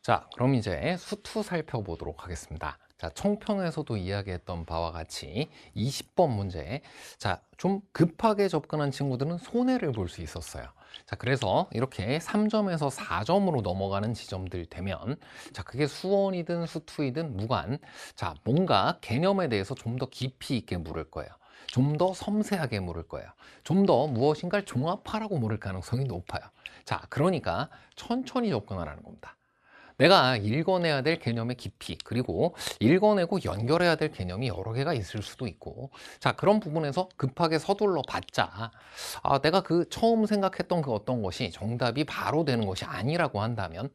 자, 그럼 이제 수투 살펴보도록 하겠습니다. 자, 총평에서도 이야기했던 바와 같이 20번 문제. 자, 좀 급하게 접근한 친구들은 손해를 볼 수 있었어요. 자, 그래서 이렇게 3점에서 4점으로 넘어가는 지점들 되면, 자, 그게 수원이든 수투이든 무관. 자, 뭔가 개념에 대해서 좀 더 깊이 있게 물을 거예요. 좀 더 섬세하게 물을 거예요. 좀 더 무엇인가를 종합하라고 물을 가능성이 높아요. 자, 그러니까 천천히 접근하라는 겁니다. 내가 읽어내야 될 개념의 깊이, 그리고 읽어내고 연결해야 될 개념이 여러 개가 있을 수도 있고, 자, 그런 부분에서 급하게 서둘러 봤자, 내가 그 처음 생각했던 그 어떤 것이 정답이 바로 되는 것이 아니라고 한다면,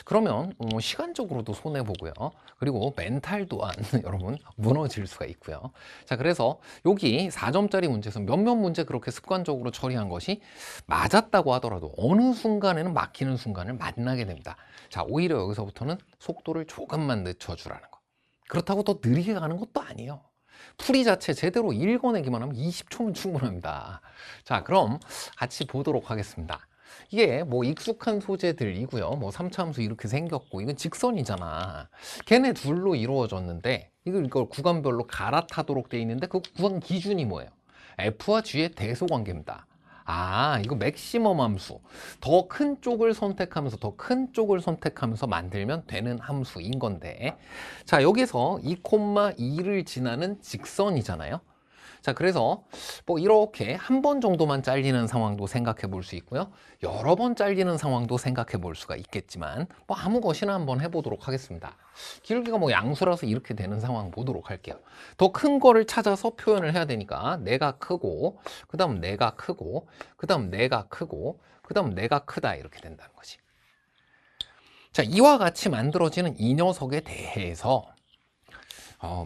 그러면 시간적으로도 손해보고요. 그리고 멘탈 또한 여러분 무너질 수가 있고요. 자, 그래서 여기 4점짜리 문제에서 몇몇 문제 그렇게 습관적으로 처리한 것이 맞았다고 하더라도 어느 순간에는 막히는 순간을 만나게 됩니다. 자, 오히려 여기서부터는 속도를 조금만 늦춰주라는 거. 그렇다고 더 느리게 가는 것도 아니에요. 풀이 자체 제대로 읽어내기만 하면 20초면 충분합니다. 자, 그럼 같이 보도록 하겠습니다. 이게 뭐 익숙한 소재들이고요. 뭐 3차 함수 이렇게 생겼고, 이건 직선이잖아. 걔네 둘로 이루어졌는데, 이걸 구간별로 갈아타도록 돼 있는데, 그 구간 기준이 뭐예요? F와 G의 대소 관계입니다. 이거 맥시멈 함수. 더 큰 쪽을 선택하면서, 더 큰 쪽을 선택하면서 만들면 되는 함수인 건데, 자, 여기서 2,2를 지나는 직선이잖아요. 자, 그래서 뭐 이렇게 한 번 정도만 잘리는 상황도 생각해 볼 수 있고요. 여러 번 잘리는 상황도 생각해 볼 수가 있겠지만, 뭐 아무 것이나 한번 해보도록 하겠습니다. 기울기가 뭐 양수라서 이렇게 되는 상황 보도록 할게요. 더 큰 거를 찾아서 표현을 해야 되니까 내가 크고, 그 다음 내가 크고, 그 다음 내가 크고, 그 다음 내가 크다 이렇게 된다는 거지. 자, 이와 같이 만들어지는 이 녀석에 대해서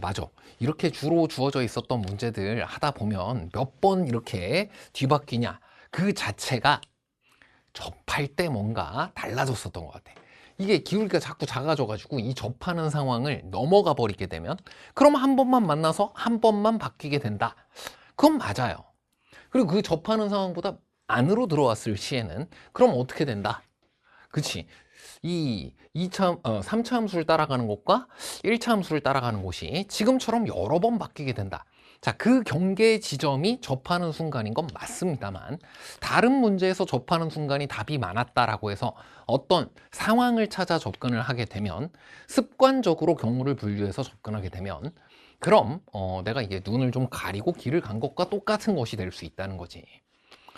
맞아. 이렇게 주로 주어져 있었던 문제들 하다 보면 몇 번 이렇게 뒤바뀌냐. 그 자체가 접할 때 뭔가 달라졌었던 것 같아. 이게 기울기가 자꾸 작아져가지고 이 접하는 상황을 넘어가 버리게 되면 그럼 한 번만 만나서 한 번만 바뀌게 된다. 그건 맞아요. 그리고 그 접하는 상황보다 안으로 들어왔을 시에는 그럼 어떻게 된다? 그치? 이 3차 함수를 따라가는 것과 1차 함수를 따라가는 것이 지금처럼 여러 번 바뀌게 된다. 자, 그 경계 지점이 접하는 순간인 건 맞습니다만, 다른 문제에서 접하는 순간이 답이 많았다라고 해서 어떤 상황을 찾아 접근을 하게 되면, 습관적으로 경우를 분류해서 접근하게 되면, 그럼 내가 이게 눈을 좀 가리고 길을 간 것과 똑같은 것이 될 수 있다는 거지.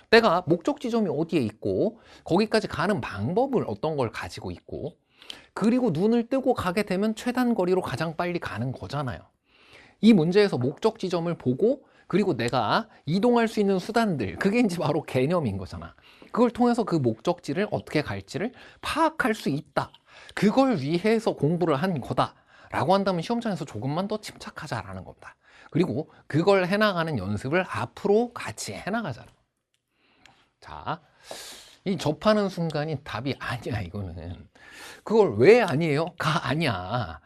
내가 목적 지점이 어디에 있고 거기까지 가는 방법을 어떤 걸 가지고 있고, 그리고 눈을 뜨고 가게 되면 최단 거리로 가장 빨리 가는 거잖아요. 이 문제에서 목적 지점을 보고, 그리고 내가 이동할 수 있는 수단들, 그게 이제 바로 개념인 거잖아. 그걸 통해서 그 목적지를 어떻게 갈지를 파악할 수 있다. 그걸 위해서 공부를 한 거다 라고 한다면 시험장에서 조금만 더 침착하자라는 겁니다. 그리고 그걸 해나가는 연습을 앞으로 같이 해나가자는. 자, 이 접하는 순간이 답이 아니야, 이거는. 그걸 왜 아니에요? 가 아니야.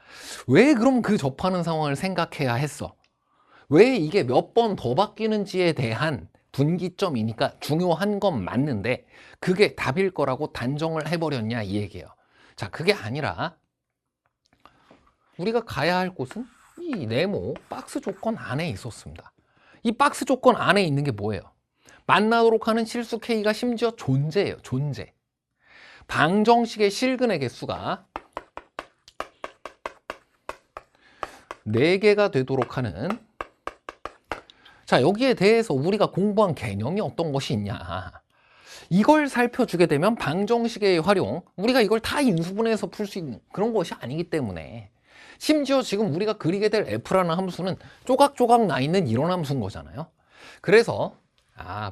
왜 그럼 그 접하는 상황을 생각해야 했어? 왜 이게 몇 번 더 바뀌는지에 대한 분기점이니까 중요한 건 맞는데, 그게 답일 거라고 단정을 해버렸냐, 이 얘기예요. 자, 그게 아니라 우리가 가야 할 곳은 이 네모 박스 조건 안에 있었습니다. 이 박스 조건 안에 있는 게 뭐예요? 만나도록 하는 실수 K가 심지어 존재예요. 존재. 방정식의 실근의 개수가 4개가 되도록 하는, 자, 여기에 대해서 우리가 공부한 개념이 어떤 것이 있냐. 이걸 살펴주게 되면 방정식의 활용, 우리가 이걸 다 인수분해해서 풀 수 있는 그런 것이 아니기 때문에, 심지어 지금 우리가 그리게 될 F라는 함수는 조각조각 나 있는 이런 함수인 거잖아요. 그래서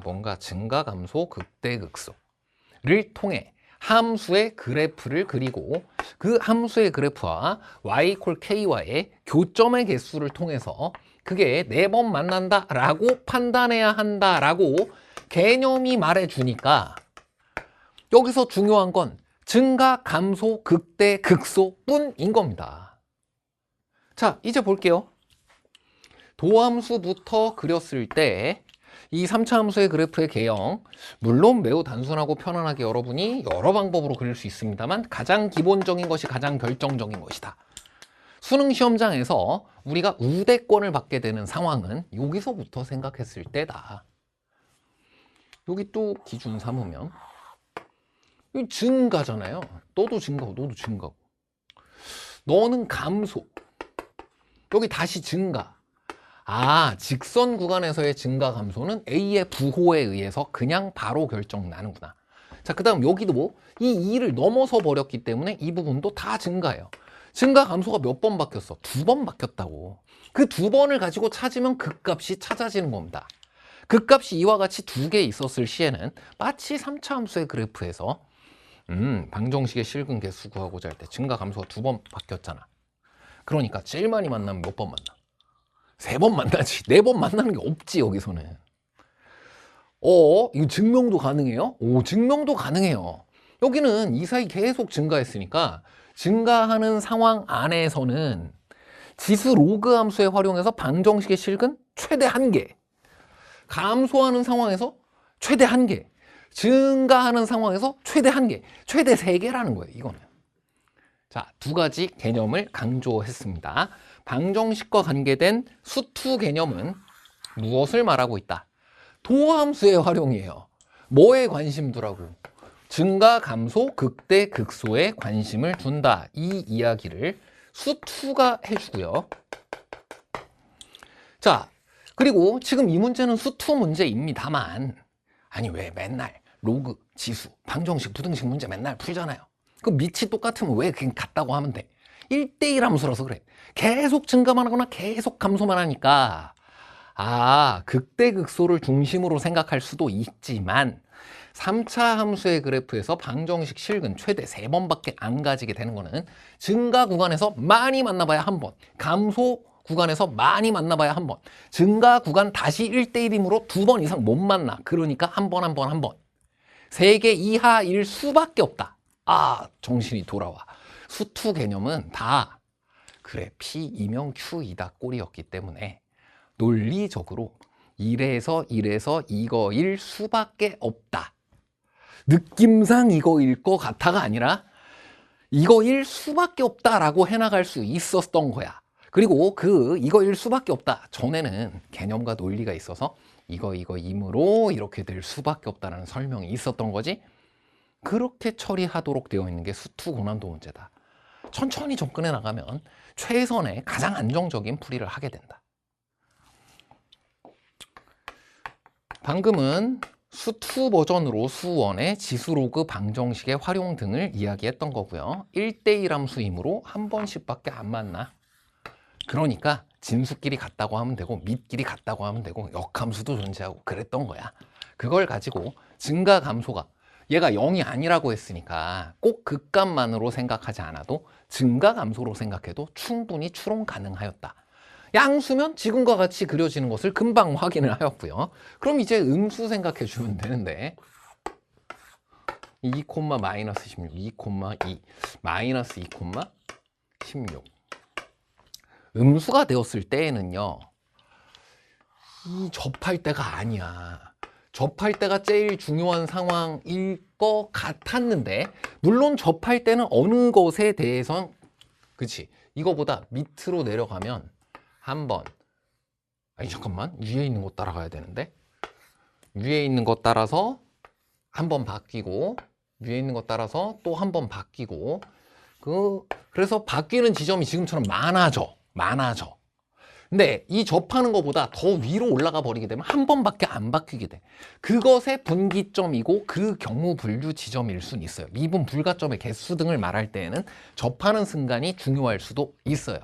뭔가 증가감소 극대극소를 통해 함수의 그래프를 그리고, 그 함수의 그래프와 y k와의 교점의 개수를 통해서 그게 4번 만난다 라고 판단해야 한다 라고 개념이 말해주니까, 여기서 중요한 건 증가, 감소, 극대, 극소 뿐인 겁니다. 자, 이제 볼게요. 도함수부터 그렸을 때 이 3차 함수의 그래프의 개형, 물론 매우 단순하고 편안하게 여러분이 여러 방법으로 그릴 수 있습니다만 가장 기본적인 것이 가장 결정적인 것이다. 수능 시험장에서 우리가 우대권을 받게 되는 상황은 여기서부터 생각했을 때다. 여기 또 기준 삼으면 이 증가잖아요. 너도 증가고 너도 증가고. 너는 감소. 여기 다시 증가. 아, 직선 구간에서의 증가 감소는 A의 부호에 의해서 그냥 바로 결정 나는구나. 자, 그 다음 여기도 뭐 이 2를 넘어서 버렸기 때문에 이 부분도 다 증가해요. 증가 감소가 몇 번 바뀌었어? 2번 바뀌었다고. 그 2번을 가지고 찾으면 극값이 찾아지는 겁니다. 극값이 이와 같이 2개 있었을 시에는 마치 3차 함수의 그래프에서 방정식의 실근 개수 구하고자 할 때 증가 감소가 2번 바뀌었잖아. 그러니까 제일 많이 만나면 몇 번 만나? 3번 만나지. 4번 만나는 게 없지, 여기서는. 이거 증명도 가능해요? 오, 증명도 가능해요. 여기는 이 사이 계속 증가했으니까 증가하는 상황 안에서는 지수 로그 함수에 활용해서 방정식의 실근 최대 1개, 감소하는 상황에서 최대 1개, 증가하는 상황에서 최대 1개, 최대 3개라는 거예요, 이거는. 자, 2가지 개념을 강조했습니다. 방정식과 관계된 수투 개념은 무엇을 말하고 있다? 도함수의 활용이에요. 뭐에 관심 두라고? 증가, 감소, 극대, 극소에 관심을 둔다. 이 이야기를 수투가 해주고요. 자, 그리고 지금 이 문제는 수투 문제입니다만, 아니 왜 맨날 로그, 지수, 방정식, 부등식 문제 맨날 풀잖아요. 그 밑이 똑같으면 왜 그냥 같다고 하면 돼? 1대1 함수라서 그래. 계속 증가만 하거나 계속 감소만 하니까 극대 극소를 중심으로 생각할 수도 있지만 3차 함수의 그래프에서 방정식 실근 최대 3번밖에 안 가지게 되는 거는 증가 구간에서 많이 만나봐야 한 번, 감소 구간에서 많이 만나봐야 한 번, 증가 구간 다시 1대1이므로 2번 이상 못 만나. 그러니까 한 번, 한 번, 한 번. 3개 이하일 수밖에 없다. 정신이 돌아와. 수투 개념은 다 그래 P이면 Q이다 꼴이었기 때문에 논리적으로 이래서 이거일 수밖에 없다. 느낌상 이거일 것 같아가 아니라 이거일 수밖에 없다라고 해나갈 수 있었던 거야. 그리고 이거일 수밖에 없다 전에는 개념과 논리가 있어서 이거이므로 이렇게 될 수밖에 없다라는 설명이 있었던 거지. 그렇게 처리하도록 되어 있는 게 수투 고난도 문제다. 천천히 접근해 나가면 최선의 가장 안정적인 풀이를 하게 된다. 방금은 수2 버전으로 수1의 지수로그 방정식의 활용 등을 이야기했던 거고요. 1대1 함수이므로 한 번씩밖에 안 만나. 그러니까 진수끼리 같다고 하면 되고 밑끼리 같다고 하면 되고 역함수도 존재하고 그랬던 거야. 그걸 가지고 증가 감소가 얘가 0이 아니라고 했으니까 꼭 극값만으로 생각하지 않아도 증가 감소로 생각해도 충분히 추론 가능하였다. 양수면 지금과 같이 그려지는 것을 금방 확인을 하였고요. 그럼 이제 음수 생각해 주면 되는데 2, 마이너스 16, 2, 2, 마이너스 2, 16 음수가 되었을 때에는요 이 접할 때가 아니야. 접할 때가 제일 중요한 상황일 것 같았는데 물론 접할 때는 어느 것에 대해선 그치 이거보다 밑으로 내려가면 한번 잠깐만 위에 있는 거 따라가야 되는데 위에 있는 거 따라서 한번 바뀌고 위에 있는 거 따라서 또 한번 바뀌고 그래서 바뀌는 지점이 지금처럼 많아져. 근데 이 접하는 것보다 더 위로 올라가 버리게 되면 한 번밖에 안 바뀌게 돼. 그것의 분기점이고 그 경우 분류 지점일 수는 있어요. 미분 불가점의 개수 등을 말할 때에는 접하는 순간이 중요할 수도 있어요.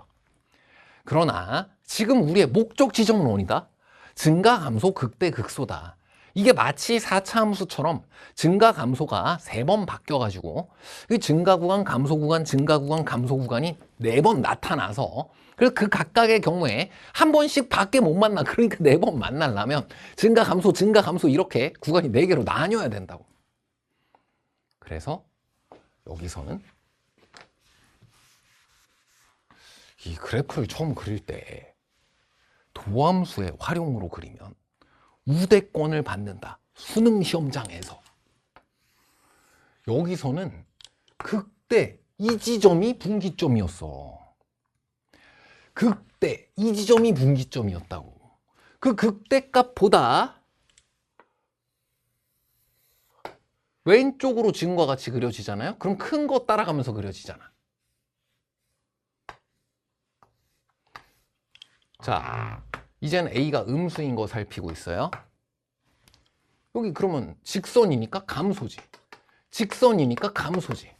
그러나 지금 우리의 목적 지점은 어디다? 증가 감소 극대 극소다. 이게 마치 4차 함수처럼 증가 감소가 3번 바뀌어가지고 증가 구간, 감소 구간, 증가 구간, 감소 구간이 4번 나타나서 그래서 그 각각의 경우에 한 번씩 밖에 못 만나. 그러니까 4번 만나려면 증가 감소 이렇게 구간이 4개로 나뉘어야 된다고. 그래서 여기서는 이 그래프를 처음 그릴 때 도함수의 활용으로 그리면 우대권을 받는다. 수능 시험장에서. 여기서는 극대 이 지점이 분기점이었어. 극대 이 지점이 분기점이었다고. 그 극대 값보다 왼쪽으로 지금과 같이 그려지잖아요. 그럼 큰 거 따라가면서 그려지잖아. 자, 이제는 A가 음수인 거 살피고 있어요. 여기 그러면 직선이니까 감소지. 직선이니까 감소지.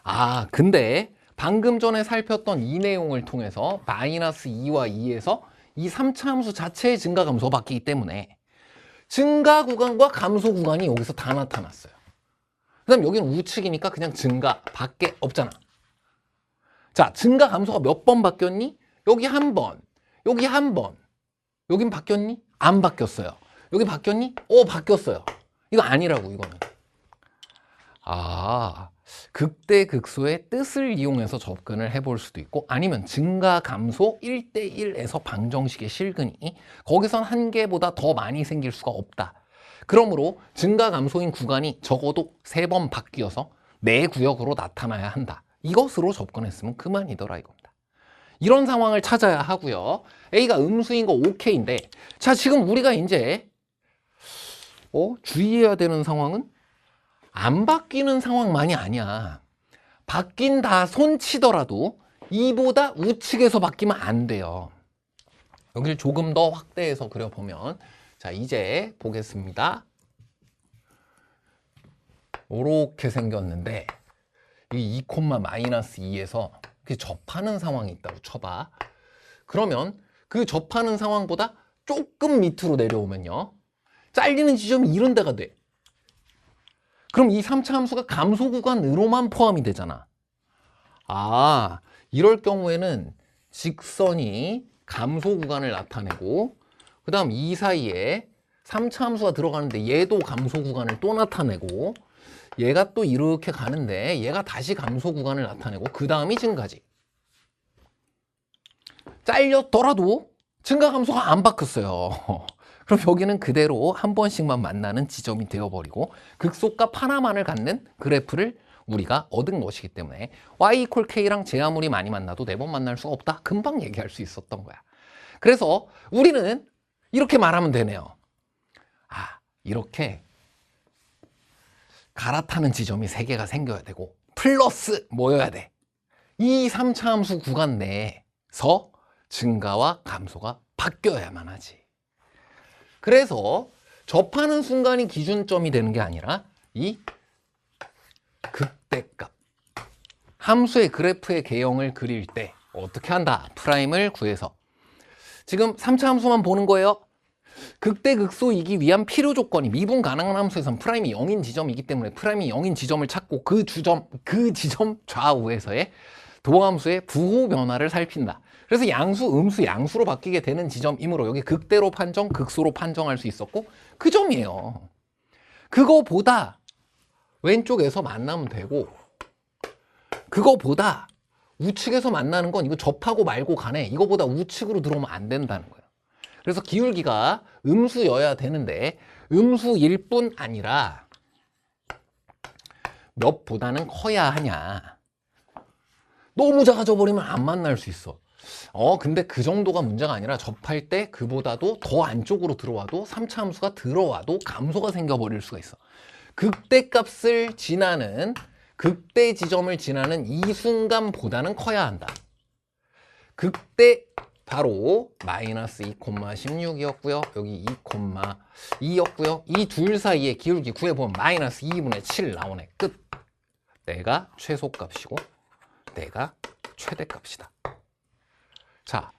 아, 근데 방금 전에 살폈던 이 내용을 통해서 마이너스 2와 2에서 이 3차 함수 자체의 증가 감소가 바뀌기 때문에 증가 구간과 감소 구간이 여기서 다 나타났어요. 그 다음 여기는 우측이니까 그냥 증가 밖에 없잖아. 자, 증가 감소가 몇 번 바뀌었니? 여기 한 번, 여기 한 번. 여긴 바뀌었니? 안 바뀌었어요. 여기 바뀌었니? 바뀌었어요. 이거 아니라고, 이거는. 아, 극대 극소의 뜻을 이용해서 접근을 해볼 수도 있고, 아니면 증가 감소 1대1에서 방정식의 실근이 거기선 한 개보다 더 많이 생길 수가 없다. 그러므로 증가 감소인 구간이 적어도 3번 바뀌어서 내 구역으로 나타나야 한다. 이것으로 접근했으면 그만이더라 이겁니다. 이런 상황을 찾아야 하고요. A가 음수인 거 오케이인데, 자, 지금 우리가 이제 주의해야 되는 상황은 안 바뀌는 상황만이 아니야. 바뀐다 손치더라도 이보다 우측에서 바뀌면 안 돼요. 여기를 조금 더 확대해서 그려보면, 자, 이제 보겠습니다. 이렇게 생겼는데 이 2,-2에서 접하는 상황이 있다고 쳐봐. 그러면 그 접하는 상황보다 조금 밑으로 내려오면요, 잘리는 지점이 이런 데가 돼. 그럼 이 3차 함수가 감소 구간으로만 포함이 되잖아. 아, 이럴 경우에는 직선이 감소 구간을 나타내고, 그 다음 이 사이에 3차 함수가 들어가는데 얘도 감소 구간을 또 나타내고, 얘가 또 이렇게 가는데 얘가 다시 감소 구간을 나타내고, 그 다음이 증가지. 잘렸더라도 증가 감소가 안 바뀌었어요. 그럼 여기는 그대로 한 번씩만 만나는 지점이 되어버리고 극소값 하나만을 갖는 그래프를 우리가 얻은 것이기 때문에 y = k랑 제아무리 많이 만나도 4번 만날 수가 없다. 금방 얘기할 수 있었던 거야. 그래서 우리는 이렇게 말하면 되네요. 아, 이렇게 갈아타는 지점이 3개가 생겨야 되고 플러스 뭐여야 돼? 이 3차 함수 구간 내에서 증가와 감소가 바뀌어야만 하지. 그래서 접하는 순간이 기준점이 되는 게 아니라 이 극대값, 함수의 그래프의 개형을 그릴 때 어떻게 한다? 프라임을 구해서. 지금 3차 함수만 보는 거예요. 극대 극소이기 위한 필요 조건이 미분 가능한 함수에선 프라임이 0인 지점이기 때문에 프라임이 0인 지점을 찾고 그 지점 좌우에서의 도함수의 부호 변화를 살핀다. 그래서 양수, 음수, 양수로 바뀌게 되는 지점이므로 여기 극대로 판정, 극소로 판정할 수 있었고 그 점이에요. 그거보다 왼쪽에서 만나면 되고, 그거보다 우측에서 만나는 건 이거 접하고 말고 가네. 이거보다 우측으로 들어오면 안 된다는 거예요. 그래서 기울기가 음수여야 되는데 음수일 뿐 아니라 몇보다는 커야 하냐. 너무 작아져 버리면 안 만날 수 있어. 근데 그 정도가 문제가 아니라 접할 때 그보다도 더 안쪽으로 들어와도 3차 함수가 들어와도 감소가 생겨버릴 수가 있어. 극대값을 지나는, 극대 지점을 지나는 이 순간보다는 커야 한다. 극대 바로 마이너스 2,16이었고요. 여기 2,2였고요. 이 둘 사이의 기울기 구해보면 마이너스 2분의 7 나오네. 끝. 내가 최소값이고 내가 최대값이다. 자,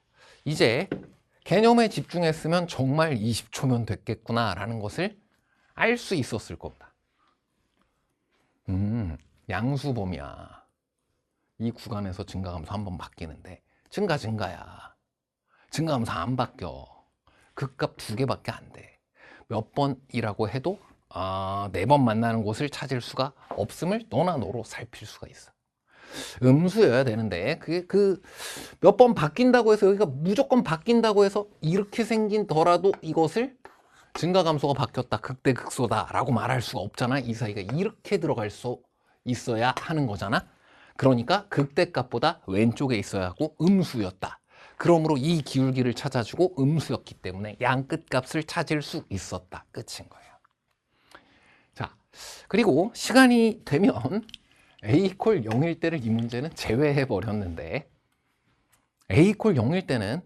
이제 개념에 집중했으면 정말 20초면 됐겠구나 라는 것을 알 수 있었을 겁니다. 양수범위야. 이 구간에서 증가감소 한번 바뀌는데 증가야. 증가감소 안 바뀌어. 극값 2개밖에 안 돼. 몇 번이라고 해도 4번 만나는 곳을 찾을 수가 없음을 너나 너로 살필 수가 있어. 음수여야 되는데 그게 몇 번 바뀐다고 해서 여기가 무조건 바뀐다고 해서 이렇게 생긴더라도 이것을 증가 감소가 바뀌었다, 극대 극소다 라고 말할 수가 없잖아. 이 사이가 이렇게 들어갈 수 있어야 하는 거잖아. 그러니까 극대값보다 왼쪽에 있어야 하고 음수였다. 그러므로 이 기울기를 찾아주고 음수였기 때문에 양 끝값을 찾을 수 있었다. 끝인 거예요. 자, 그리고 시간이 되면 A 콜 0일 때를 이 문제는 제외해 버렸는데, A 콜 0일 때는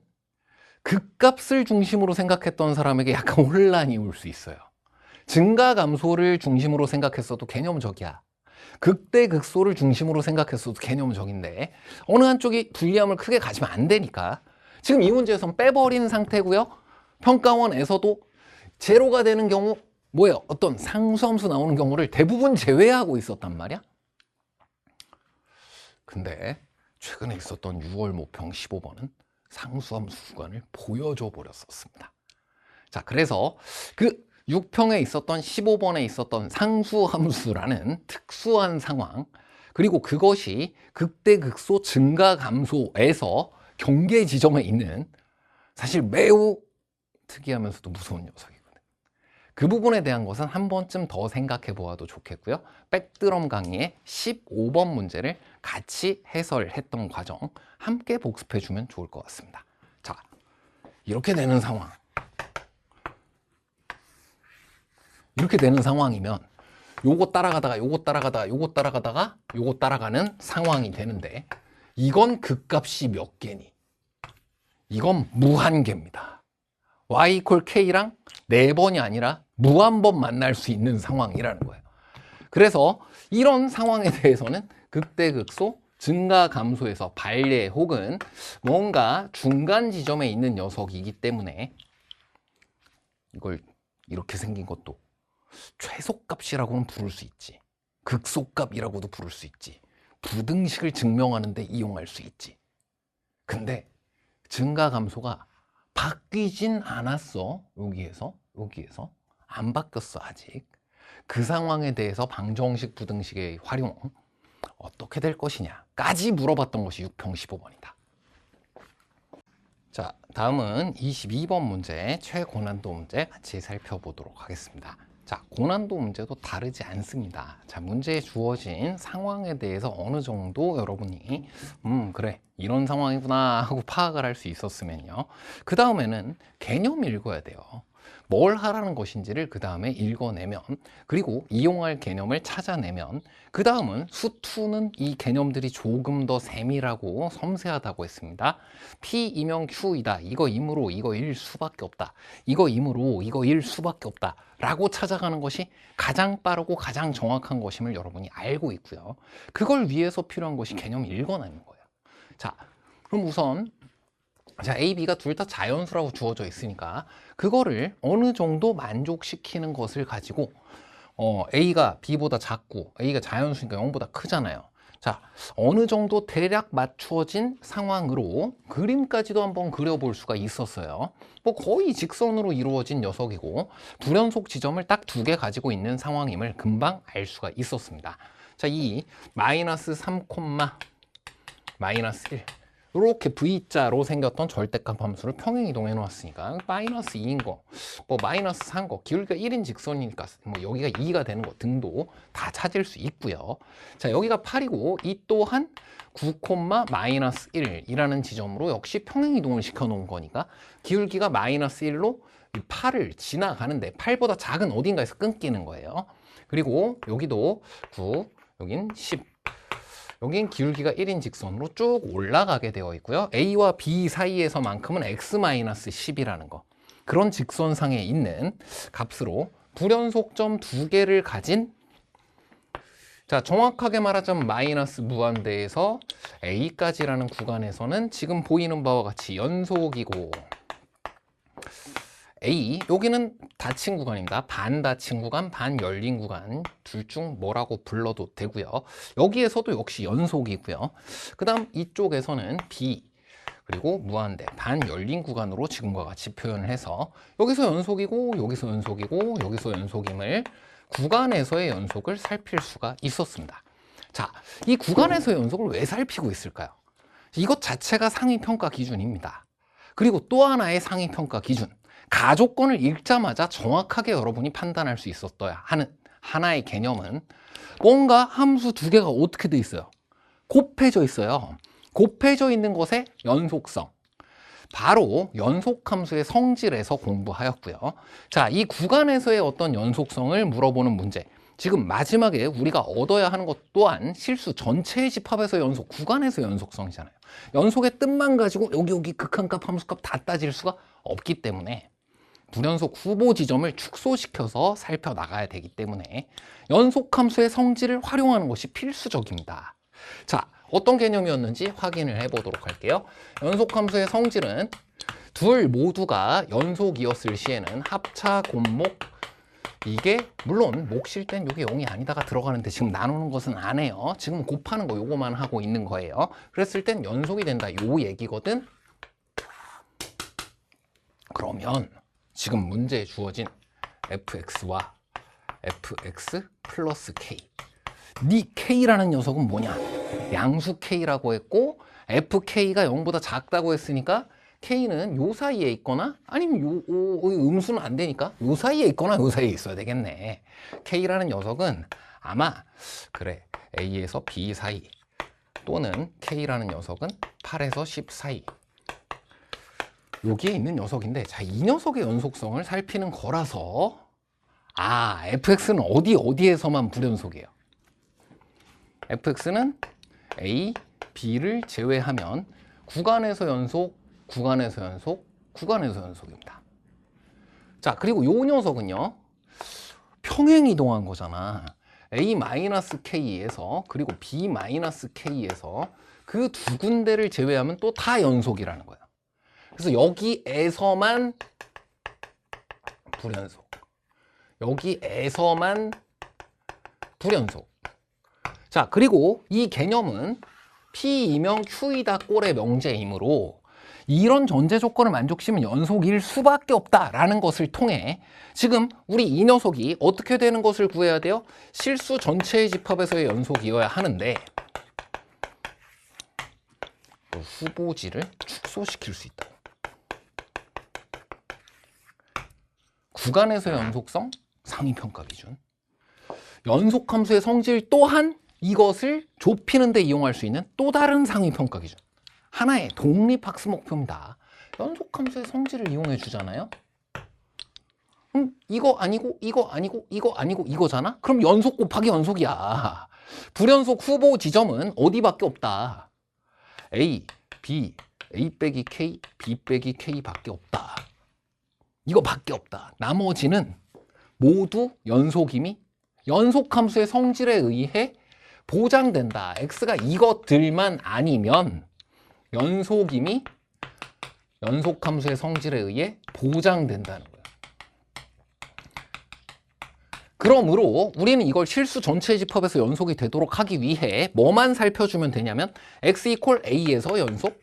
극값을 중심으로 생각했던 사람에게 약간 혼란이 올 수 있어요. 증가 감소를 중심으로 생각했어도 개념적이야. 극대 극소를 중심으로 생각했어도 개념적인데 어느 한쪽이 불리함을 크게 가지면 안 되니까 지금 이 문제에선 빼버린 상태고요. 평가원에서도 제로가 되는 경우 뭐예요? 어떤 상수함수 나오는 경우를 대부분 제외하고 있었단 말이야. 근데 최근에 있었던 6월 모평 15번은 상수함수 구간을 보여줘 버렸었습니다. 자, 그래서 그 6평에 있었던 15번에 있었던 상수함수라는 특수한 상황, 그리고 그것이 극대극소 증가 감소에서 경계 지점에 있는 사실 매우 특이하면서도 무서운 녀석이거든요. 그 부분에 대한 것은 한 번쯤 더 생각해 보아도 좋겠고요. 백드럼 강의의 15번 문제를 같이 해설했던 과정 함께 복습해 주면 좋을 것 같습니다. 자, 이렇게 되는 상황, 이렇게 되는 상황이면 요거 따라가다가 요거 따라가다가 요거 따라가다가 요거 따라가는 상황이 되는데, 이건 극값이 몇 개니? 이건 무한개입니다. y = k랑 4번이 아니라 무한번 만날 수 있는 상황이라는 거예요. 그래서 이런 상황에 대해서는 극대극소 증가 감소에서 반례 혹은 뭔가 중간 지점에 있는 녀석이기 때문에 이걸 이렇게 생긴 것도 최소값이라고는 부를 수 있지, 극소값이라고도 부를 수 있지, 부등식을 증명하는 데 이용할 수 있지. 근데 증가 감소가 바뀌진 않았어. 여기에서 안 바뀌었어 아직. 그 상황에 대해서 방정식 부등식의 활용 어떻게 될 것이냐까지 물어봤던 것이 6평 15번이다. 자, 다음은 22번 문제, 최고난도 문제 같이 살펴보도록 하겠습니다. 자, 고난도 문제도 다르지 않습니다. 자, 문제에 주어진 상황에 대해서 어느 정도 여러분이 그래, 이런 상황이구나 하고 파악을 할 수 있었으면요, 그 다음에는 개념 읽어야 돼요. 뭘 하라는 것인지를 그 다음에 읽어내면, 그리고 이용할 개념을 찾아내면, 그 다음은 수2는 이 개념들이 조금 더 세밀하고 섬세하다고 했습니다. P이면 Q이다, 이거 이거 일 수밖에 없다, 이거 이거 일 수밖에 없다 라고 찾아가는 것이 가장 빠르고 가장 정확한 것임을 여러분이 알고 있고요. 그걸 위해서 필요한 것이 개념 읽어내는 거예요. 자, 그럼 우선 자, A, B가 둘 다 자연수라고 주어져 있으니까 그거를 어느 정도 만족시키는 것을 가지고 A가 B보다 작고 A가 자연수니까 0보다 크잖아요. 자, 어느 정도 대략 맞추어진 상황으로 그림까지도 한번 그려볼 수가 있었어요. 뭐 거의 직선으로 이루어진 녀석이고 불연속 지점을 딱 2개 가지고 있는 상황임을 금방 알 수가 있었습니다. 자, 이 마이너스 3, 마이너스 1 이렇게 V자로 생겼던 절대값 함수를 평행 이동해 놓았으니까 마이너스 2인 거, 뭐 마이너스 4인 거, 기울기가 1인 직선이니까 뭐 여기가 2가 되는 거 등도 다 찾을 수 있고요. 자, 여기가 8이고 이 또한 9, 마이너스 1이라는 지점으로 역시 평행 이동을 시켜 놓은 거니까 기울기가 마이너스 1로 8을 지나가는데 8보다 작은 어딘가에서 끊기는 거예요. 그리고 여기도 9, 여긴 10, 여긴 기울기가 1인 직선으로 쭉 올라가게 되어 있고요. A와 B 사이에서만큼은 x-10이라는 거, 그런 직선상에 있는 값으로 불연속점 2개를 가진, 자, 정확하게 말하자면 마이너스 무한대에서 A까지라는 구간에서는 지금 보이는 바와 같이 연속이고, A, 여기는 닫힌 구간입니다. 반 닫힌 구간, 반 열린 구간, 둘 중 뭐라고 불러도 되고요. 여기에서도 역시 연속이고요. 그 다음 이쪽에서는 B, 그리고 무한대, 반 열린 구간으로 지금과 같이 표현을 해서 여기서 연속이고 여기서 연속이고 여기서 연속임을 구간에서의 연속을 살필 수가 있었습니다. 자, 이 구간에서의 연속을 왜 살피고 있을까요? 이것 자체가 상위평가 기준입니다. 그리고 또 하나의 상위평가 기준, 가조건을 읽자마자 정확하게 여러분이 판단할 수 있었어야 하는 하나의 개념은 뭔가 함수 두 개가 어떻게 돼 있어요? 곱해져 있어요. 곱해져 있는 것의 연속성. 바로 연속함수의 성질에서 공부하였고요. 자, 이 구간에서의 어떤 연속성을 물어보는 문제. 지금 마지막에 우리가 얻어야 하는 것 또한 실수 전체의 집합에서 연속, 구간에서 연속성이잖아요. 연속의 뜻만 가지고 여기 극한값, 함수값 다 따질 수가 없기 때문에 불연속 후보 지점을 축소시켜서 살펴나가야 되기 때문에 연속함수의 성질을 활용하는 것이 필수적입니다. 자, 어떤 개념이었는지 확인을 해보도록 할게요. 연속함수의 성질은 둘 모두가 연속이었을 시에는 합차, 곱목, 이게 물론 몫일 땐 이게 0이 아니다가 들어가는데 지금 나누는 것은 안 해요. 지금 곱하는 거 요거만 하고 있는 거예요. 그랬을 땐 연속이 된다 요 얘기거든. 그러면 지금 문제에 주어진 fx와 fx 플러스 k, 이 k라는 녀석은 뭐냐? 양수 k라고 했고 fk가 0보다 작다고 했으니까 k는 요 사이에 있거나 아니면 음수는 안 되니까 요 사이에 있거나 요 사이에 있어야 되겠네. k라는 녀석은 아마 그래 a에서 b 사이 또는 k라는 녀석은 8에서 10 사이 여기에 있는 녀석인데, 자, 이 녀석의 연속성을 살피는 거라서 fx는 어디에서만 불연속이에요. fx는 a, b를 제외하면 구간에서 연속, 구간에서 연속, 구간에서 연속입니다. 자, 그리고 요 녀석은요, 평행 이동한 거잖아. a-k에서 그리고 b-k에서 그 두 군데를 제외하면 또 다 연속이라는 거예요. 그래서 여기에서만 불연속, 여기에서만 불연속. 자, 그리고 이 개념은 P이면 Q이다 꼴의 명제이므로 이런 전제 조건을 만족시키면 연속일 수밖에 없다라는 것을 통해 지금 우리 이 녀석이 어떻게 되는 것을 구해야 돼요? 실수 전체의 집합에서의 연속이어야 하는데 후보지를 축소시킬 수 있다. 구간에서의 연속성 상위평가 기준, 연속함수의 성질 또한 이것을 좁히는 데 이용할 수 있는 또 다른 상위평가 기준, 하나의 독립학습 목표입니다. 연속함수의 성질을 이용해 주잖아요. 이거 아니고 이거 아니고 이거 아니고 이거잖아. 그럼 연속 곱하기 연속이야. 불연속 후보 지점은 어디밖에 없다. A, B, A 빼기 K, B 빼기 K 밖에 없다. 이거밖에 없다. 나머지는 모두 연속임이 연속함수의 성질에 의해 보장된다. X가 이것들만 아니면 연속임이 연속함수의 성질에 의해 보장된다는 거예요. 그러므로 우리는 이걸 실수 전체의 집합에서 연속이 되도록 하기 위해 뭐만 살펴주면 되냐면 X 이퀄 A에서 연속,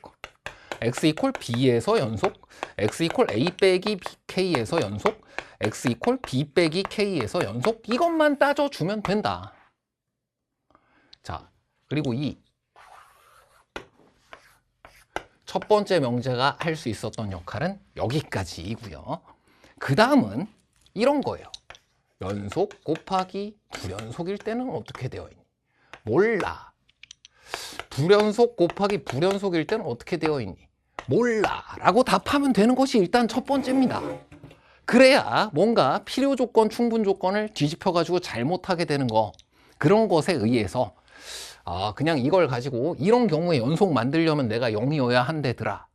X 이퀄 B에서 연속, X 이퀄 A 빼기 K에서 연속, X 이퀄 B 빼기 K에서 연속, 이것만 따져주면 된다. 자, 그리고 이 첫 번째 명제가 할 수 있었던 역할은 여기까지이고요. 그 다음은 이런 거예요. 연속 곱하기 불연속일 때는 어떻게 되어 있니? 몰라. 불연속 곱하기 불연속일 때는 어떻게 되어 있니? 몰라 라고 답하면 되는 것이 일단 첫 번째입니다. 그래야 뭔가 필요 조건, 충분 조건을 뒤집혀 가지고 잘못하게 되는 거, 그런 것에 의해서 그냥 이걸 가지고 이런 경우에 연속 만들려면 내가 0이어야 한대더라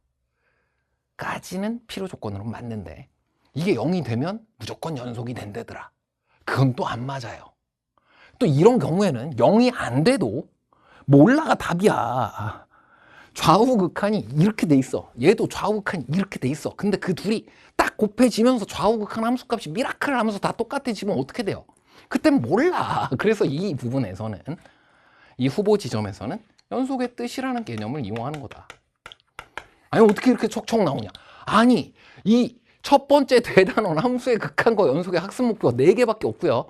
까지는 필요 조건으로 맞는데 이게 0이 되면 무조건 연속이 된대더라, 그건 또 안 맞아요. 또 이런 경우에는 0이 안 돼도 몰라가 답이야. 좌우 극한이 이렇게 돼 있어, 얘도 좌우 극한이 이렇게 돼 있어. 근데 그 둘이 딱 곱해지면서 좌우 극한 함수값이 미라클 하면서 다 똑같아지면 어떻게 돼요? 그땐 몰라. 그래서 이 부분에서는, 이 후보 지점에서는 연속의 뜻이라는 개념을 이용하는 거다. 아니 어떻게 이렇게 척척 나오냐. 아니 이 첫 번째 대단원 함수의 극한과 연속의 학습 목표가 4개밖에 없고요.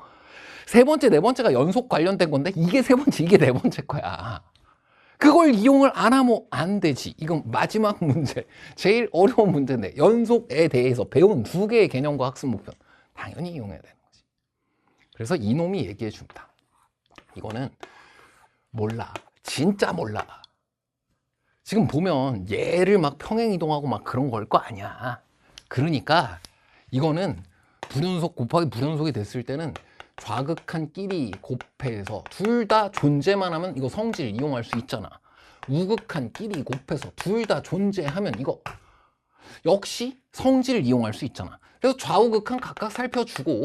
세 번째, 네 번째가 연속 관련된 건데 이게 세 번째, 이게 네 번째 거야. 그걸 이용을 안 하면 안 되지. 이건 마지막 문제, 제일 어려운 문제인데 연속에 대해서 배운 두 개의 개념과 학습 목표 당연히 이용해야 되는 거지. 그래서 이놈이 얘기해 줍니다. 이거는 몰라, 진짜 몰라. 지금 보면 얘를 막 평행이동하고 막 그런 걸 거 아니야. 그러니까 이거는 불연속 곱하기 불연속이 됐을 때는 좌극한 끼리 곱해서 둘 다 존재만 하면 이거 성질 이용할 수 있잖아. 우극한 끼리 곱해서 둘 다 존재하면 이거 역시 성질을 이용할 수 있잖아. 그래서 좌우극한 각각 살펴주고,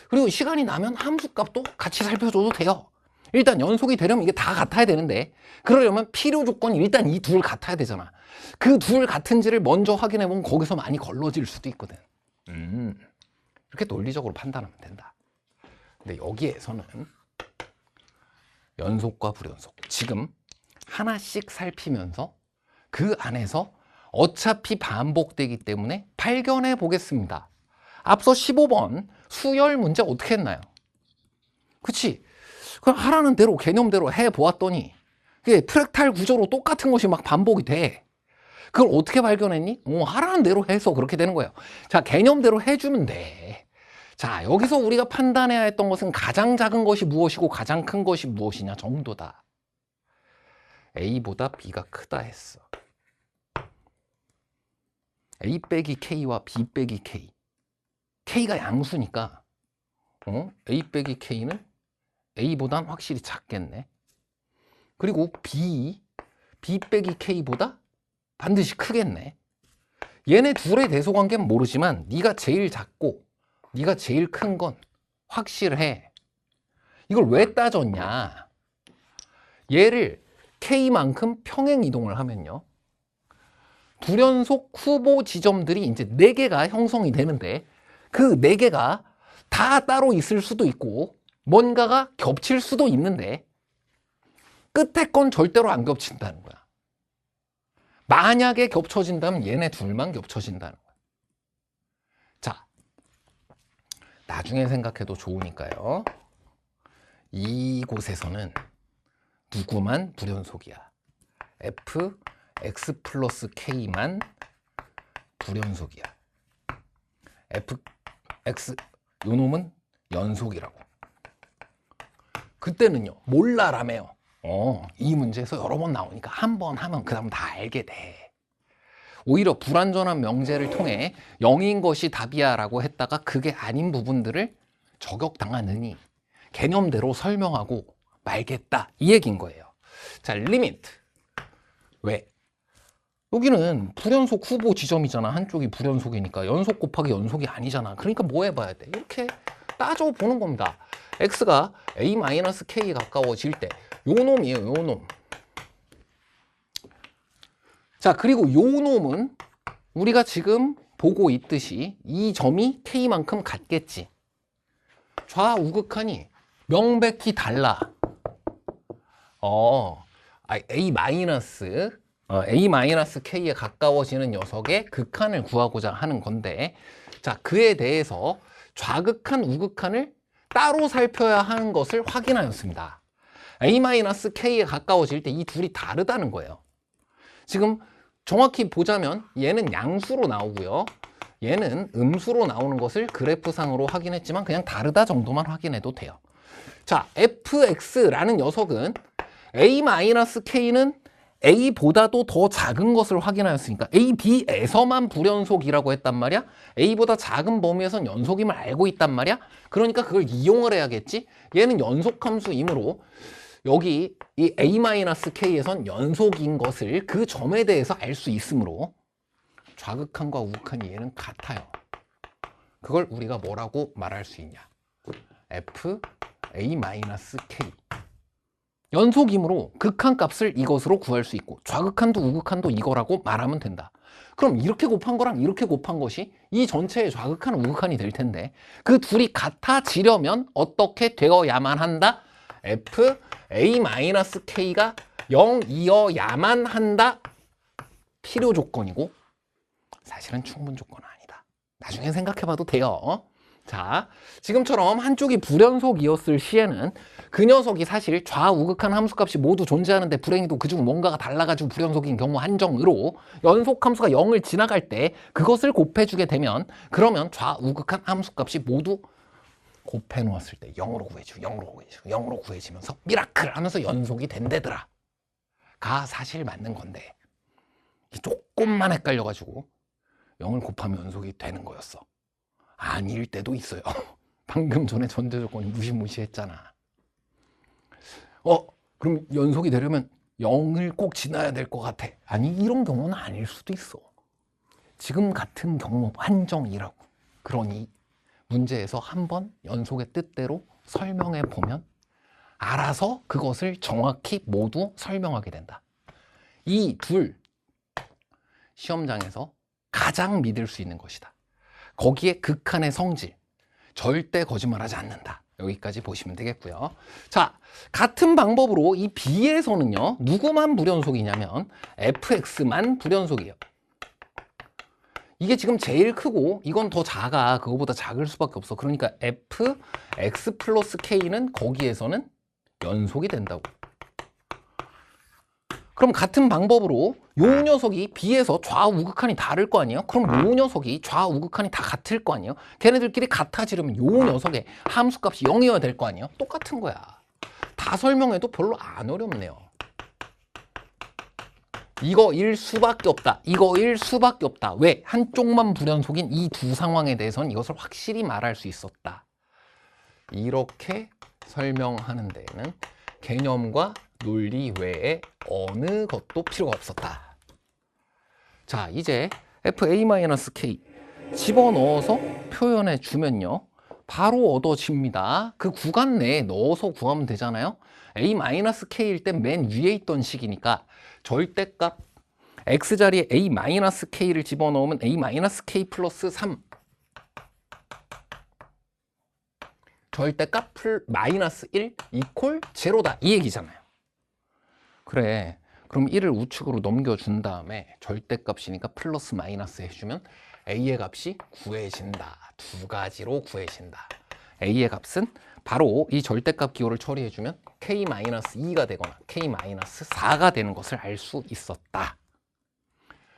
그리고 시간이 나면 함수값도 같이 살펴줘도 돼요. 일단 연속이 되려면 이게 다 같아야 되는데, 그러려면 필요 조건이 일단 이 둘 같아야 되잖아. 그 둘 같은지를 먼저 확인해 보면 거기서 많이 걸러질 수도 있거든. 이렇게 논리적으로 판단하면 된다. 근데 여기에서는 연속과 불연속 지금 하나씩 살피면서 그 안에서 어차피 반복되기 때문에 발견해 보겠습니다. 앞서 15번 수열 문제 어떻게 했나요? 그치? 그럼 하라는 대로 개념대로 해보았더니 그게 프랙탈 구조로 똑같은 것이 막 반복이 돼. 그걸 어떻게 발견했니? 하라는 대로 해서 그렇게 되는 거예요. 자, 개념대로 해주면 돼. 자, 여기서 우리가 판단해야 했던 것은 가장 작은 것이 무엇이고 가장 큰 것이 무엇이냐 정도다. A보다 B가 크다 했어. A 빼기 K와 B 빼기 K. K가 양수니까 A 빼기 K는 A보단 확실히 작겠네. 그리고 B 빼기 K보다 반드시 크겠네. 얘네 둘의 대소관계는 모르지만 네가 제일 작고 네가 제일 큰 건 확실해. 이걸 왜 따졌냐? 얘를 K만큼 평행 이동을 하면요, 불연속 후보 지점들이 이제 4개가 형성이 되는데 그 4개가 다 따로 있을 수도 있고 뭔가가 겹칠 수도 있는데 끝에 건 절대로 안 겹친다는 거야. 만약에 겹쳐진다면 얘네 둘만 겹쳐진다는 거야. 자, 나중에 생각해도 좋으니까요. 이곳에서는 누구만 불연속이야? f x 플러스 k만 불연속이야. f x 요 놈은 연속이라고. 그때는요 몰라라며요. 이 문제에서 여러 번 나오니까 한 번 하면 그 다음 다 알게 돼. 오히려 불완전한 명제를 통해 0인 것이 답이야 라고 했다가 그게 아닌 부분들을 저격당하느니 개념대로 설명하고 말겠다, 이 얘기인 거예요. 자, 리미트. 왜? 여기는 불연속 후보 지점이잖아. 한쪽이 불연속이니까 연속 곱하기 연속이 아니잖아. 그러니까 뭐 해봐야 돼? 이렇게 따져보는 겁니다. x가 a-k에 가까워질 때 요 놈이에요, 요 놈. 자, 그리고 요 놈은 우리가 지금 보고 있듯이 이 점이 k만큼 같겠지. 좌우극한이 명백히 달라. a-k에 가까워지는 녀석의 극한을 구하고자 하는 건데, 자, 그에 대해서 좌극한, 우극한을 따로 살펴야 하는 것을 확인하였습니다. a-k에 가까워질 때 이 둘이 다르다는 거예요. 지금 정확히 보자면 얘는 양수로 나오고요, 얘는 음수로 나오는 것을 그래프상으로 확인했지만 그냥 다르다 정도만 확인해도 돼요. 자, fx라는 녀석은 a-k는 a보다도 더 작은 것을 확인하였으니까 a, b에서만 불연속이라고 했단 말이야. a보다 작은 범위에선 연속임을 알고 있단 말이야. 그러니까 그걸 이용을 해야겠지. 얘는 연속함수이므로 여기 이 a-k에선 연속인 것을 그 점에 대해서 알 수 있으므로 좌극한과 우극한이 얘는 같아요. 그걸 우리가 뭐라고 말할 수 있냐? f a-k. 연속이므로 극한값을 이것으로 구할 수 있고 좌극한도 우극한도 이거라고 말하면 된다. 그럼 이렇게 곱한 거랑 이렇게 곱한 것이 이 전체의 좌극한, 우극한이 될 텐데 그 둘이 같아지려면 어떻게 되어야만 한다? f a-k가 0이어야만 한다. 필요 조건이고 사실은 충분 조건은 아니다. 나중에 생각해봐도 돼요. 자, 지금처럼 한쪽이 불연속이었을 시에는 그 녀석이 사실 좌우극한 함수값이 모두 존재하는데 불행히도 그중 뭔가가 달라가지고 불연속인 경우 한정으로 연속함수가 0을 지나갈 때 그것을 곱해주게 되면 그러면 좌우극한 함수값이 모두 곱해 놓았을 때 0으로 구해지고 0으로 구해지고 0으로 구해지면서 미라클 하면서 연속이 된대더라 가 사실 맞는 건데 조금만 헷갈려가지고 0을 곱하면 연속이 되는 거였어. 아닐 때도 있어요. 방금 전에 전제 조건이 무시무시했잖아. 그럼 연속이 되려면 0을 꼭 지나야 될 것 같아. 아니, 이런 경우는 아닐 수도 있어. 지금 같은 경우 한정이라고. 그러니 문제에서 한번 연속의 뜻대로 설명해 보면 알아서 그것을 정확히 모두 설명하게 된다. 이 둘 시험장에서 가장 믿을 수 있는 것이다. 거기에 극한의 성질, 절대 거짓말하지 않는다. 여기까지 보시면 되겠고요. 자, 같은 방법으로 이 B에서는요, 누구만 불연속이냐면 fx만 불연속이에요. 이게 지금 제일 크고 이건 더 작아. 그거보다 작을 수밖에 없어. 그러니까 fx 플러스 k는 거기에서는 연속이 된다고. 그럼 같은 방법으로 요 녀석이 B에서 좌우극한이 다를 거 아니에요? 그럼 요 녀석이 좌우극한이 다 같을 거 아니에요? 걔네들끼리 같아지려면 요 녀석의 함수값이 0이어야 될 거 아니에요? 똑같은 거야. 다 설명해도 별로 안 어렵네요. 이거일 수밖에 없다. 이거일 수밖에 없다. 왜? 한쪽만 불연속인 이 두 상황에 대해서는 이것을 확실히 말할 수 있었다. 이렇게 설명하는 데에는 개념과 논리 외에 어느 것도 필요가 없었다. 자, 이제 fa-k 집어넣어서 표현해 주면요. 바로 얻어집니다. 그 구간 내에 넣어서 구하면 되잖아요. a-k일 때 맨 위에 있던 식이니까 절대값 x자리에 a-k를 집어넣으면 a-k 플러스 3 절대값 마이너스 1 이퀄 제로다 이 얘기잖아요. 그래, 그럼 1을 우측으로 넘겨준 다음에 절대값이니까 플러스 마이너스 해주면 a의 값이 구해진다. 두 가지로 구해진다. a의 값은 바로 이 절대값 기호를 처리해주면 k-2가 되거나 k-4가 되는 것을 알 수 있었다.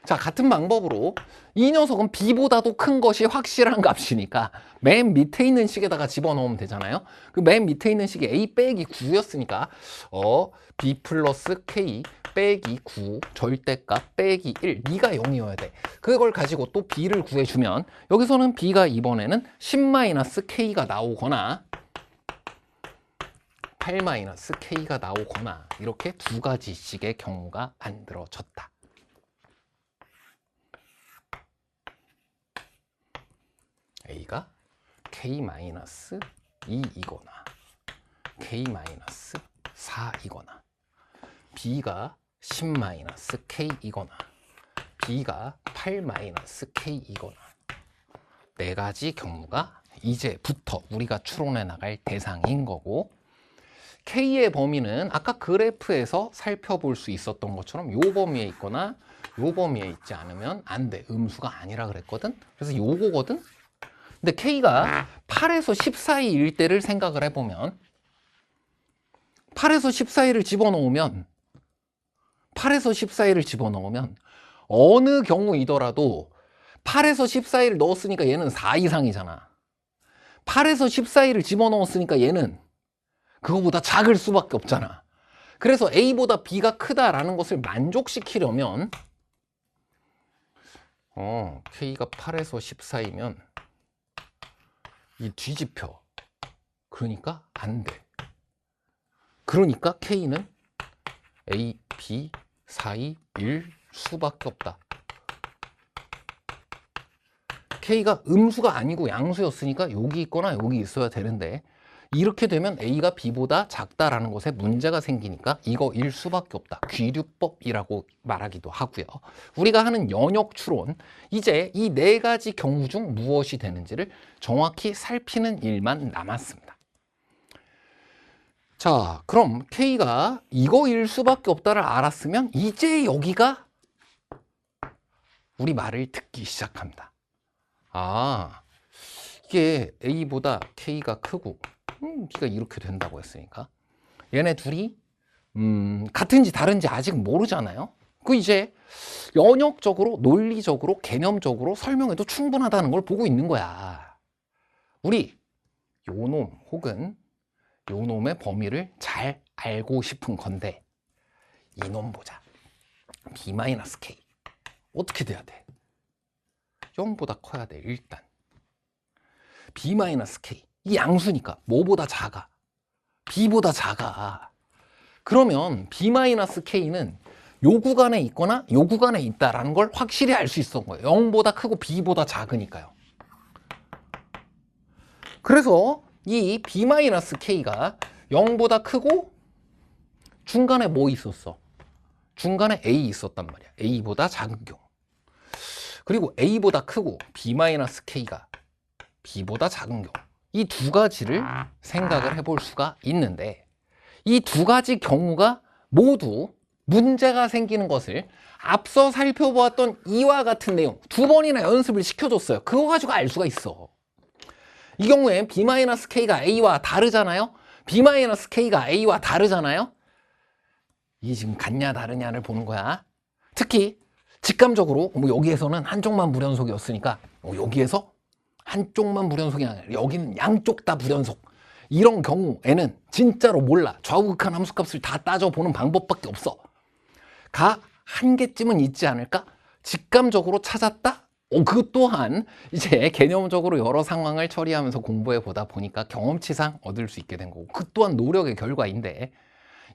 자, 같은 방법으로 이 녀석은 b보다도 큰 것이 확실한 값이니까 맨 밑에 있는 식에다가 집어넣으면 되잖아요. 그 맨 밑에 있는 식이 a 빼기 9였으니까 b 플러스 k 빼기 9 절대값 빼기 1 네가 0이어야 돼. 그걸 가지고 또 b를 구해주면 여기서는 b가 이번에는 10-k가 나오거나 8-k가 나오거나 이렇게 두 가지씩의 경우가 만들어졌다. a가 k-2이거나 k-4이거나 b가 10-k이거나 b가 8-k이거나 네 가지 경우가 이제부터 우리가 추론해 나갈 대상인 거고 k의 범위는 아까 그래프에서 살펴볼 수 있었던 것처럼 요 범위에 있거나 요 범위에 있지 않으면 안 돼. 음수가 아니라 그랬거든. 그래서 요거거든. 근데 k가 8에서 10 사이일 때를 생각을 해보면 8에서 10 사이를 집어넣으면 8에서 10 사이를 집어넣으면 어느 경우이더라도 8에서 10 사이를 넣었으니까 얘는 4 이상이잖아. 8에서 10 사이를 집어넣었으니까 얘는 그거보다 작을 수밖에 없잖아. 그래서 A보다 B가 크다라는 것을 만족시키려면 K가 8에서 10 사이면 이 뒤집혀. 그러니까 안 돼. 그러니까 K는 A, B 사이일 수밖에 없다. K가 음수가 아니고 양수였으니까 여기 있거나 여기 있어야 되는데 이렇게 되면 A가 B보다 작다라는 것에 문제가 생기니까 이거일 수밖에 없다. 귀류법이라고 말하기도 하고요. 우리가 하는 연역 추론, 이제 이 네 가지 경우 중 무엇이 되는지를 정확히 살피는 일만 남았습니다. 자, 그럼 K가 이거일 수밖에 없다를 알았으면 이제 여기가 우리 말을 듣기 시작합니다. 아, 이게 A보다 K가 크고 B가 이렇게 된다고 했으니까 얘네 둘이 같은지 다른지 아직 모르잖아요. 그 이제 연역적으로 논리적으로 개념적으로 설명해도 충분하다는 걸 보고 있는 거야. 우리 요놈 혹은 요놈의 범위를 잘 알고 싶은 건데 이놈 보자. B-K 어떻게 돼야 돼? 0보다 커야 돼. 일단 B-K 이 양수니까 뭐보다 작아? B보다 작아. 그러면 B-K는 요 구간에 있거나 요 구간에 있다라는 걸 확실히 알 수 있었던 거예요. 0보다 크고 B보다 작으니까요. 그래서 이 B-K가 0보다 크고 중간에 뭐 있었어? 중간에 A 있었단 말이야. A보다 작은 경우. 그리고 A보다 크고 B-K가 B보다 작은 경우. 이 두 가지를 생각을 해볼 수가 있는데 이 두 가지 경우가 모두 문제가 생기는 것을 앞서 살펴보았던 이와 같은 내용 두 번이나 연습을 시켜줬어요. 그거 가지고 알 수가 있어. 이 경우에 B-K가 A와 다르잖아요. B-K가 A와 다르잖아요. 이게 지금 같냐 다르냐를 보는 거야. 특히 직감적으로 여기에서는 한쪽만 불연속이었으니까 여기에서 한쪽만 불연속이 아니라 여기는 양쪽 다 불연속. 이런 경우에는 진짜로 몰라. 좌우극한 함수값을 다 따져보는 방법밖에 없어. 가 한 개쯤은 있지 않을까? 직감적으로 찾았다? 그 또한 이제 개념적으로 여러 상황을 처리하면서 공부해 보다 보니까 경험치상 얻을 수 있게 된 거고 그 또한 노력의 결과인데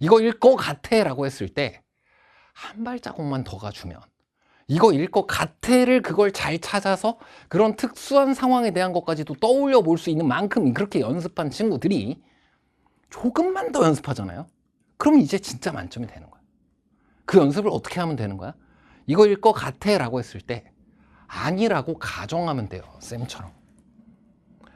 이거일 것 같아 라고 했을 때 한 발자국만 더 가주면 이거일 것 같아를 그걸 잘 찾아서 그런 특수한 상황에 대한 것까지도 떠올려 볼 수 있는 만큼 그렇게 연습한 친구들이 조금만 더 연습하잖아요. 그럼 이제 진짜 만점이 되는 거야. 그 연습을 어떻게 하면 되는 거야? 이거일 것 같아 라고 했을 때 아니라고 가정하면 돼요. 쌤처럼.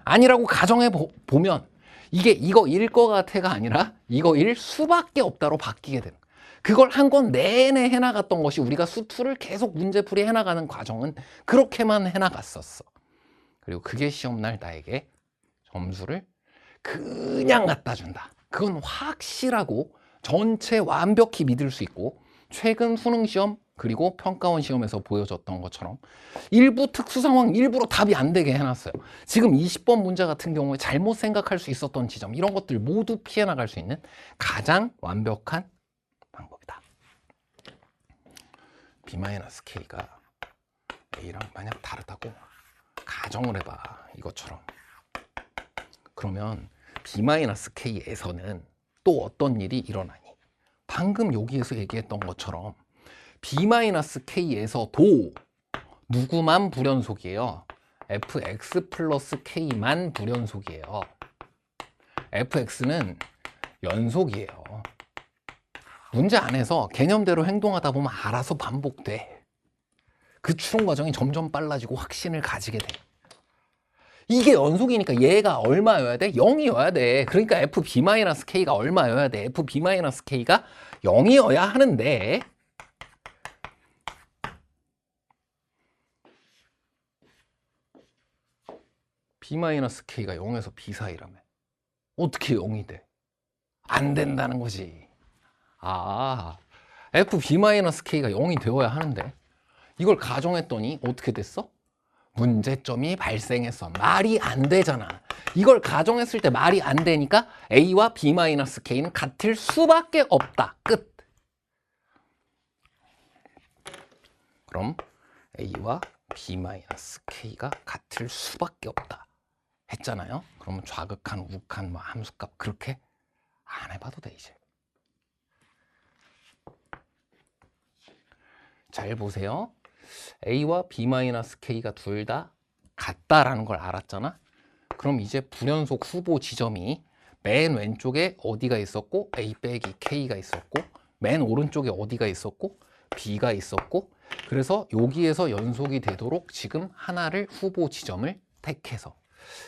아니라고 가정해 보면 이게 이거일 것 같아가 아니라 이거일 수밖에 없다로 바뀌게 되는 거야. 그걸 한 권 내내 해나갔던 것이 우리가 수투를 계속 문제풀이 해나가는 과정은 그렇게만 해나갔었어. 그리고 그게 시험날 나에게 점수를 그냥 갖다 준다. 그건 확실하고 전체 완벽히 믿을 수 있고 최근 수능 시험 그리고 평가원 시험에서 보여줬던 것처럼 일부 특수 상황 일부러 답이 안 되게 해놨어요. 지금 20번 문제 같은 경우에 잘못 생각할 수 있었던 지점 이런 것들 모두 피해 나갈 수 있는 가장 완벽한 방법이다. B-K가 A랑 만약 다르다고 가정을 해봐. 이것처럼. 그러면 B-K에서는 또 어떤 일이 일어나니? 방금 여기에서 얘기했던 것처럼 B-K에서도 누구만 불연속이에요? fx 플러스 k만 불연속이에요. fx는 연속이에요. 문제 안에서 개념대로 행동하다 보면 알아서 반복돼. 그 추론 과정이 점점 빨라지고 확신을 가지게 돼. 이게 연속이니까 얘가 얼마여야 돼? 0이어야 돼. 그러니까 fb-k가 얼마여야 돼? fb-k가 0이어야 하는데 b-k가 0에서 b 사이라며. 어떻게 0이 돼? 안 된다는 거지. fb-k가 0이 되어야 하는데 이걸 가정했더니 어떻게 됐어? 문제점이 발생했어. 말이 안 되잖아. 이걸 가정했을 때 말이 안 되니까 A와 B-K는 같을 수밖에 없다. 끝. 그럼 A와 B-K가 같을 수밖에 없다. 했잖아요. 그러면 좌극한, 우극한, 함수값 그렇게 안 해봐도 돼 이제. 잘 보세요. A와 B-K가 둘 다 같다라는 걸 알았잖아. 그럼 이제 불연속 후보 지점이 맨 왼쪽에 어디가 있었고 A 빼기 K가 있었고 맨 오른쪽에 어디가 있었고 B가 있었고 그래서 여기에서 연속이 되도록 지금 하나를 후보 지점을 택해서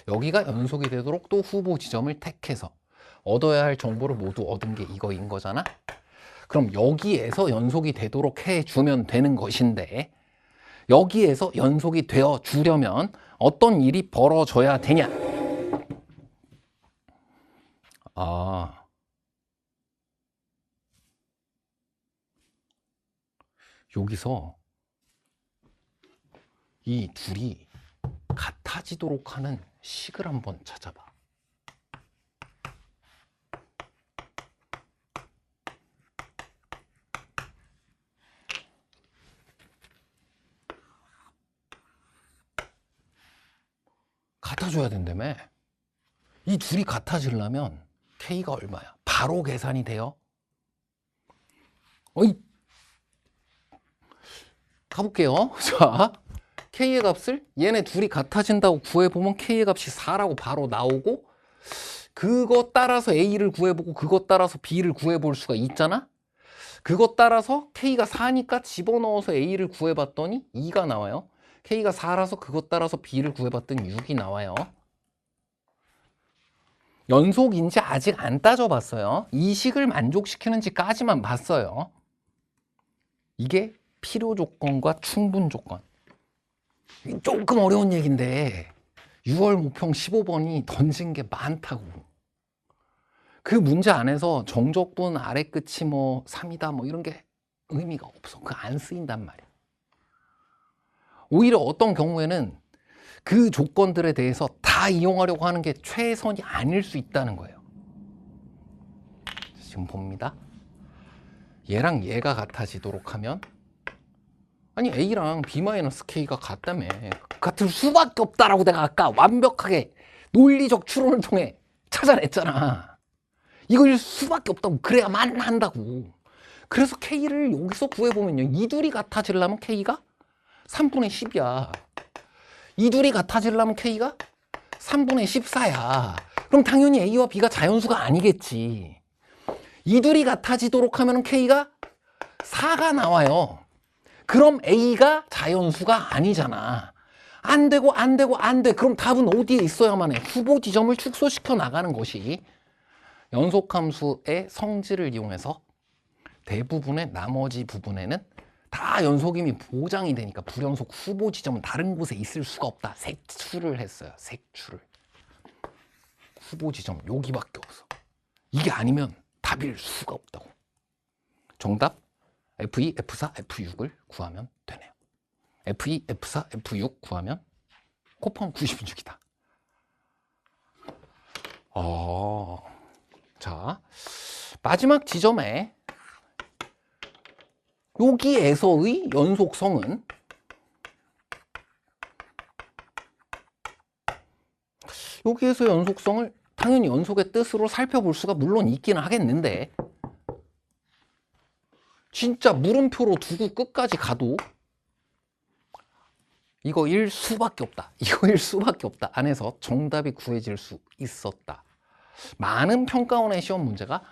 여기가 연속이 되도록 또 후보 지점을 택해서 얻어야 할 정보를 모두 얻은 게 이거인 거잖아. 그럼 여기에서 연속이 되도록 해주면 되는 것인데 여기에서 연속이 되어 주려면 어떤 일이 벌어져야 되냐? 여기서 이 둘이 같아지도록 하는 식을 한번 찾아봐. 같아져야 된다며. 이 둘이 같아지려면 K가 얼마야? 바로 계산이 돼요. 가볼게요. 자, K의 값을 얘네 둘이 같아진다고 구해보면 K의 값이 4라고 바로 나오고, 그거 따라서 A를 구해보고 그거 따라서 B를 구해볼 수가 있잖아? 그거 따라서 K가 4니까 집어넣어서 A를 구해봤더니 2가 나와요. K가 4라서 그거 따라서 B를 구해봤더니 6이 나와요. 연속인지 아직 안 따져봤어요. 이 식을 만족시키는지까지만 봤어요. 이게 필요 조건과 충분 조건. 조금 어려운 얘기인데 6월 모평 15번이 던진 게 많다고. 그 문제 안에서 정적분 아래 끝이 뭐 3이다 뭐 이런 게 의미가 없어. 그거 안 쓰인단 말이야. 오히려 어떤 경우에는 그 조건들에 대해서 다 이용하려고 하는 게 최선이 아닐 수 있다는 거예요. 지금 봅니다. 얘랑 얘가 같아지도록 하면, 아니 A랑 B-K가 같다며. 같을 수밖에 없다라고 내가 아까 완벽하게 논리적 추론을 통해 찾아냈잖아. 이거일 수밖에 없다고. 그래야만 한다고. 그래서 K를 여기서 구해보면요, 이 둘이 같아지려면 K가 3분의 10이야. 이 둘이 같아지려면 K가 3분의 14야. 그럼 당연히 A와 B가 자연수가 아니겠지. 이 둘이 같아지도록 하면 K가 4가 나와요. 그럼 A가 자연수가 아니잖아. 안 되고 안 되고 안 돼. 그럼 답은 어디에 있어야만 해? 후보 지점을 축소시켜 나가는 것이 연속함수의 성질을 이용해서 대부분의 나머지 부분에는 다 연속임이 보장이 되니까 불연속 후보 지점은 다른 곳에 있을 수가 없다. 색출을 했어요. 색출을. 후보 지점 여기밖에 없어. 이게 아니면 답일 수가 없다고. 정답 F2, F4, F6을 구하면 되네요. F2, F4, F6 구하면 곱하면 96이다. 자, 마지막 지점에 여기에서의 연속성은 여기에서 연속성을 당연히 연속의 뜻으로 살펴볼 수가 물론 있기는 하겠는데, 진짜 물음표로 두고 끝까지 가도 이거일 수밖에 없다. 이거일 수밖에 없다. 안에서 정답이 구해질 수 있었다. 많은 평가원의 시험 문제가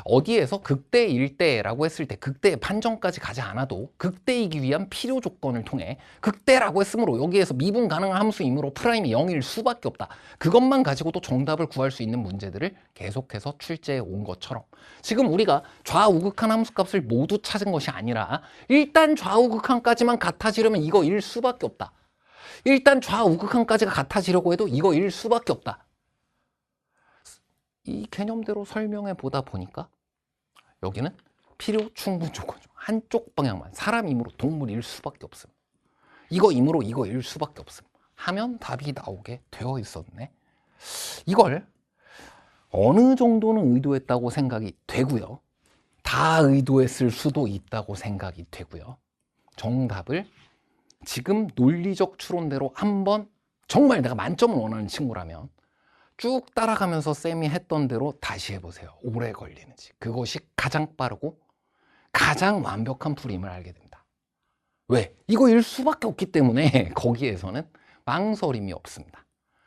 어디에서 극대일 때라고 했을 때 극대의 판정까지 가지 않아도 극대이기 위한 필요 조건을 통해 극대라고 했으므로 여기에서 미분 가능한 함수이므로 프라임이 0일 수밖에 없다. 그것만 가지고도 정답을 구할 수 있는 문제들을 계속해서 출제해 온 것처럼 지금 우리가 좌우극한 함수값을 모두 찾은 것이 아니라 일단 좌우극한까지만 같아지려면 이거일 수밖에 없다. 일단 좌우극한까지가 같아지려고 해도 이거일 수밖에 없다. 이 개념대로 설명해 보다 보니까 여기는 필요 충분 조건 중 한쪽 방향만, 사람이므로 동물일 수밖에 없음, 이거이므로 이거일 수밖에 없음 하면 답이 나오게 되어 있었네. 이걸 어느 정도는 의도했다고 생각이 되고요, 다 의도했을 수도 있다고 생각이 되고요, 정답을 지금 논리적 추론대로 한번 정말 내가 만점을 원하는 친구라면 쭉 따라가면서 쌤이 했던 대로 다시 해보세요. 오래 걸리는지. 그것이 가장 빠르고 가장 완벽한 풀임을 알게 됩니다. 왜? 이거일 수밖에 없기 때문에 거기에서는 망설임이 없습니다.